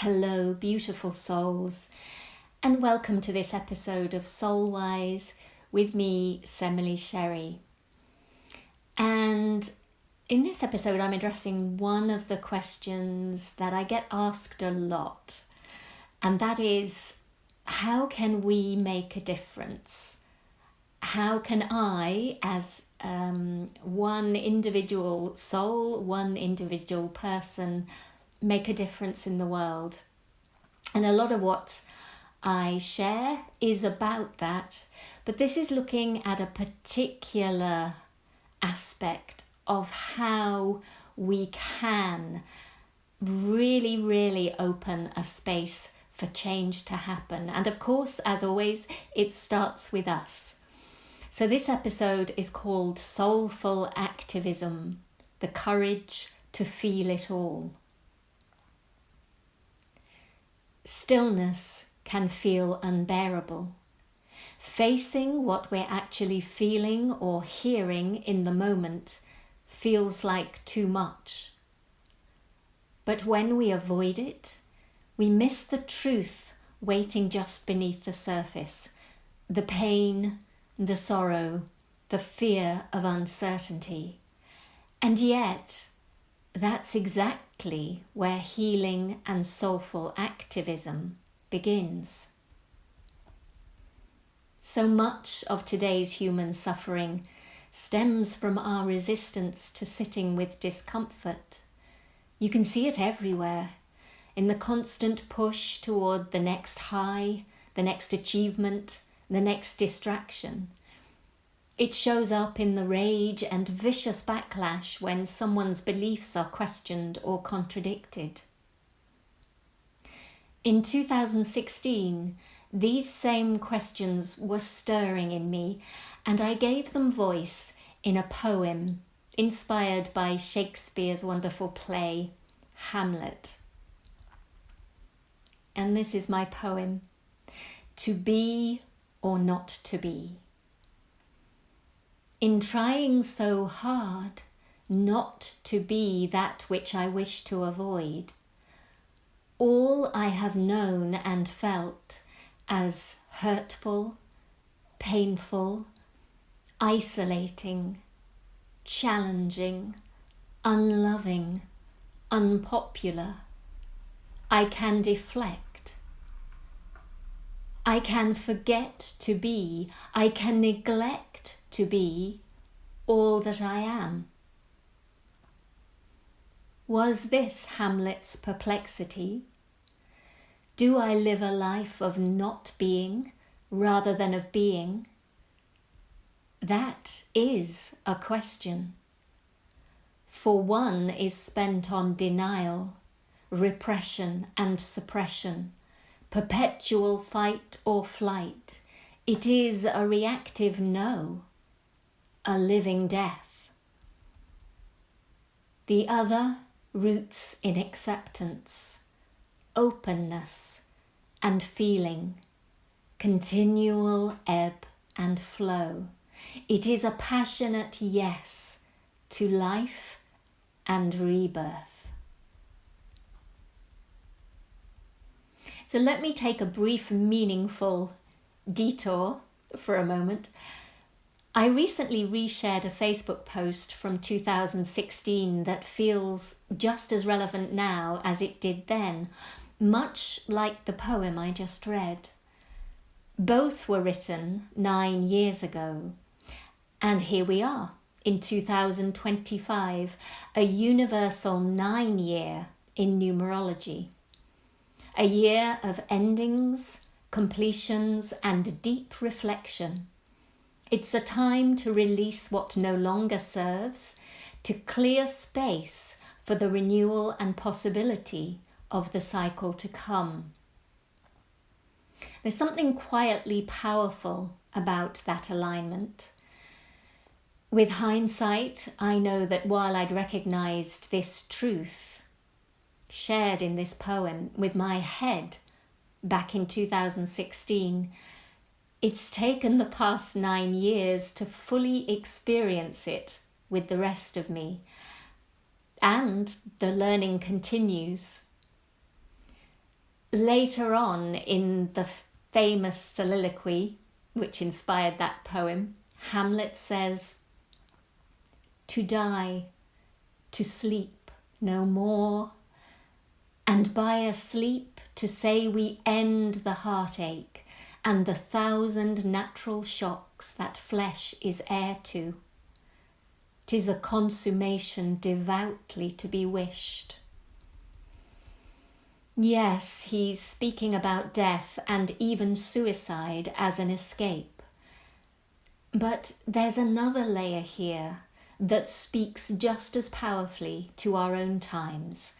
Hello, beautiful souls, and welcome to this episode of Soulwise with me, Semily Sherry. And in this episode, I'm addressing one of the questions that I get asked a lot, and that is, how can we make a difference? How can I, as one individual soul, one individual person, make a difference in the world? And a lot of what I share is about that, but this is looking at a particular aspect of how we can really open a space for change to happen. And of course, as always, it starts with us. So this episode is called Soulful Activism, the courage to feel it all. Stillness can feel unbearable. Facing what we're actually feeling or hearing in the moment feels like too much. But when we avoid it, we miss the truth waiting just beneath the surface, the pain, the sorrow, the fear of uncertainty. And yet, that's exactly where healing and soulful activism begins. So much of today's human suffering stems from our resistance to sitting with discomfort. You can see it everywhere, in the constant push toward the next high, the next achievement, the next distraction. It shows up in the rage and vicious backlash when someone's beliefs are questioned or contradicted. In 2016, these same questions were stirring in me, and I gave them voice in a poem inspired by Shakespeare's wonderful play, Hamlet. And this is my poem, To Be or Not to Be. In trying so hard not to be that which I wish to avoid, all I have known and felt as hurtful, painful, isolating, challenging, unloving, unpopular, I can deflect. I can forget to be, I can neglect to be all that I am. Was this Hamlet's perplexity? Do I live a life of not being rather than of being? That is a question. For one is spent on denial, repression and suppression, perpetual fight or flight. It is a reactive no, a living death. The other roots in acceptance, openness and feeling, continual ebb and flow. It is a passionate yes to life and rebirth. So let me take a brief, meaningful detour for a moment. I recently reshared a Facebook post from 2016 that feels just as relevant now as it did then, much like the poem I just read. Both were written 9 years ago, and here we are in 2025, a universal 9-year in numerology. A year of endings, completions, and deep reflection. It's a time to release what no longer serves, to clear space for the renewal and possibility of the cycle to come. There's something quietly powerful about that alignment. With hindsight, I know that while I'd recognized this truth shared in this poem with my head back in 2016, it's taken the past 9 years to fully experience it with the rest of me, and the learning continues. later on in the famous soliloquy, which inspired that poem, Hamlet says, "To die, to sleep no more, and by a sleep to say we end the heartache and the 1,000 natural shocks that flesh is heir to. 'Tis a consummation devoutly to be wished." Yes, he's speaking about death and even suicide as an escape. But there's another layer here that speaks just as powerfully to our own times,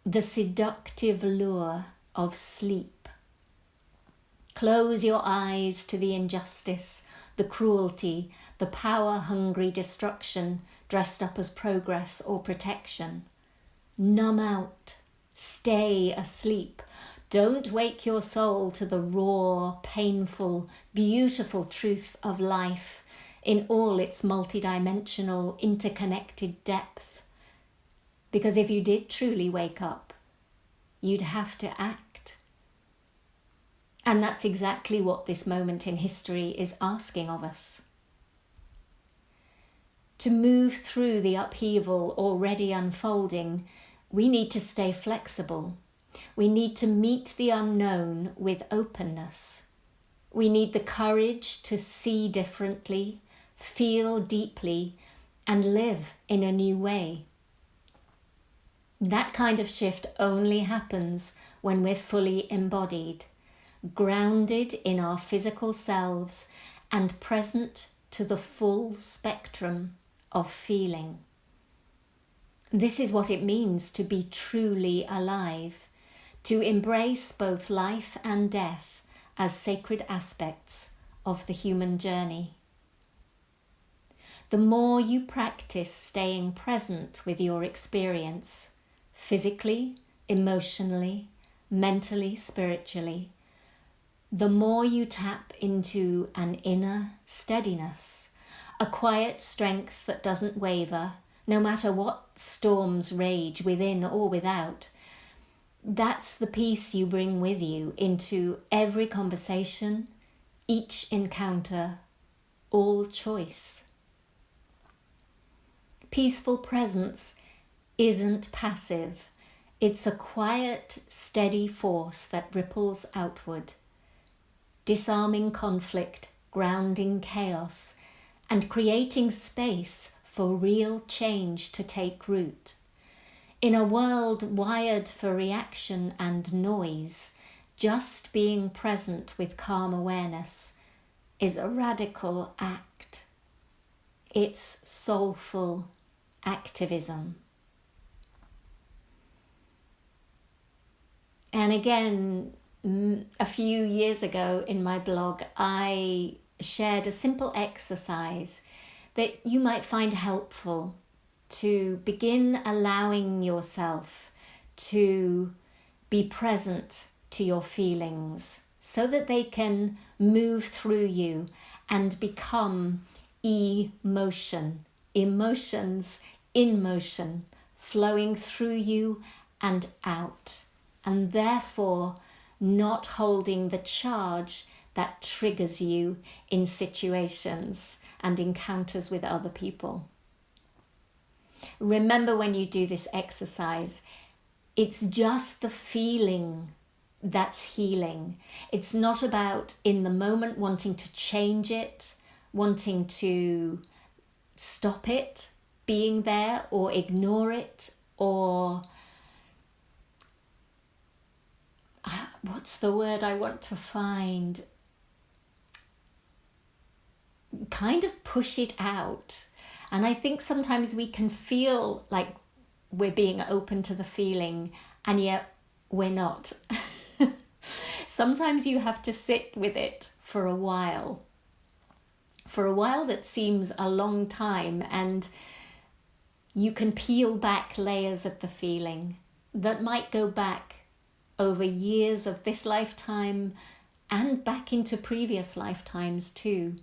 the seductive lure of sleep. Close your eyes to the injustice, the cruelty, the power-hungry destruction dressed up as progress or protection. Numb out, stay asleep. Don't wake your soul to the raw, painful, beautiful truth of life in all its multidimensional, interconnected depth. Because if you did truly wake up, you'd have to act. And that's exactly what this moment in history is asking of us. To move through the upheaval already unfolding, we need to stay flexible. We need to meet the unknown with openness. We need the courage to see differently, feel deeply, and live in a new way. That kind of shift only happens when we're fully embodied, grounded in our physical selves, and present to the full spectrum of feeling. This is what it means to be truly alive, to embrace both life and death as sacred aspects of the human journey. The more you practice staying present with your experience, physically, emotionally, mentally, spiritually, the more you tap into an inner steadiness, a quiet strength that doesn't waver, no matter what storms rage within or without. That's the peace you bring with you into every conversation, each encounter, all choice. Peaceful presence isn't passive. It's a quiet, steady force that ripples outward, disarming conflict, grounding chaos, and creating space for real change to take root. In a world wired for reaction and noise, just being present with calm awareness is a radical act. It's soulful activism. And again, a few years ago in my blog, I shared a simple exercise that you might find helpful to begin allowing yourself to be present to your feelings so that they can move through you and become emotions in motion, flowing through you and out, and therefore not holding the charge that triggers you in situations and encounters with other people. Remember, when you do this exercise, it's just the feeling that's healing. It's not about in the moment wanting to change it, wanting to stop it being there or ignore it, or what's the word I want to find? Kind of push it out. And I think sometimes we can feel like we're being open to the feeling, and yet we're not. Sometimes you have to sit with it for a while that seems a long time, and you can peel back layers of the feeling that might go back over years of this lifetime and back into previous lifetimes too.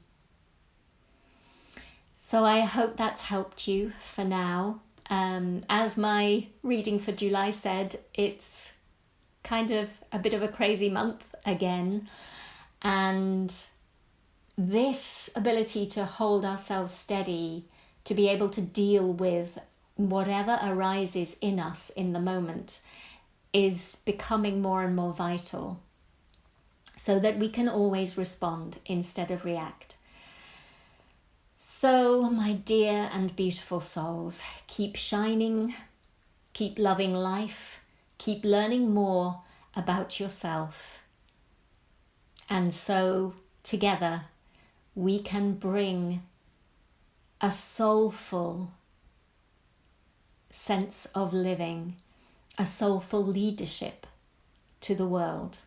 So I hope that's helped you for now. As my reading for July said, it's kind of a bit of a crazy month again. And this ability to hold ourselves steady, to be able to deal with whatever arises in us in the moment, is becoming more and more vital, so that we can always respond instead of react. So, my dear and beautiful souls, keep shining, keep loving life, keep learning more about yourself. And so, together, we can bring a soulful sense of living, a soulful leadership to the world.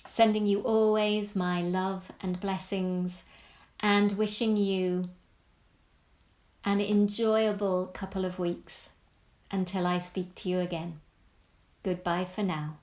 Sending you always my love and blessings, and wishing you an enjoyable couple of weeks until I speak to you again. Goodbye for now.